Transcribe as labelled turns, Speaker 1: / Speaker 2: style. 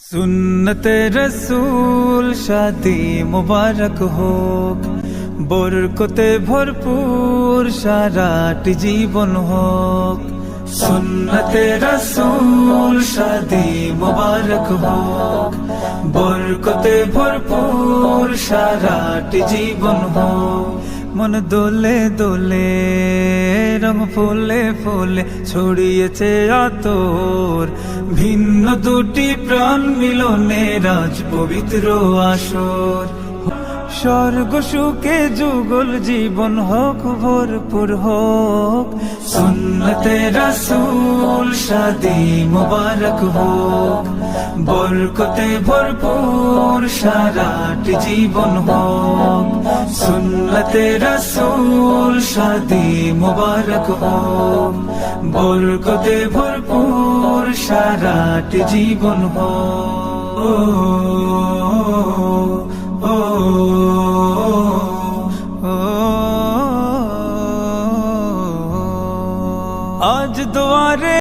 Speaker 1: सुन्नते रसूल शादी मुबारक होक, बरकते भरपूर साराटी जीवन होक। सुन्नते रसूल शादी मुबारक होक, बरकते भरपूर साराटी जीवन होक। मन दोले दोले रंग फुले फुले ছড়িয়েছে আতর, ভিন্ন দুটি প্রাণ মিলনে রাজ পবিত্র আসর। স্বর্গ সুখে যুগল জীবন হোক ভরপুর হোক, সুন্নতে রাসূল শাদি মুবারক হোক, বরকতে ভরপুর সারাটি জীবন হোক। সুন্নতে রাসূল শাদি মুবারক হোক, বরকতে ভরপুর সারাটি জীবন হোক। आज दुआरे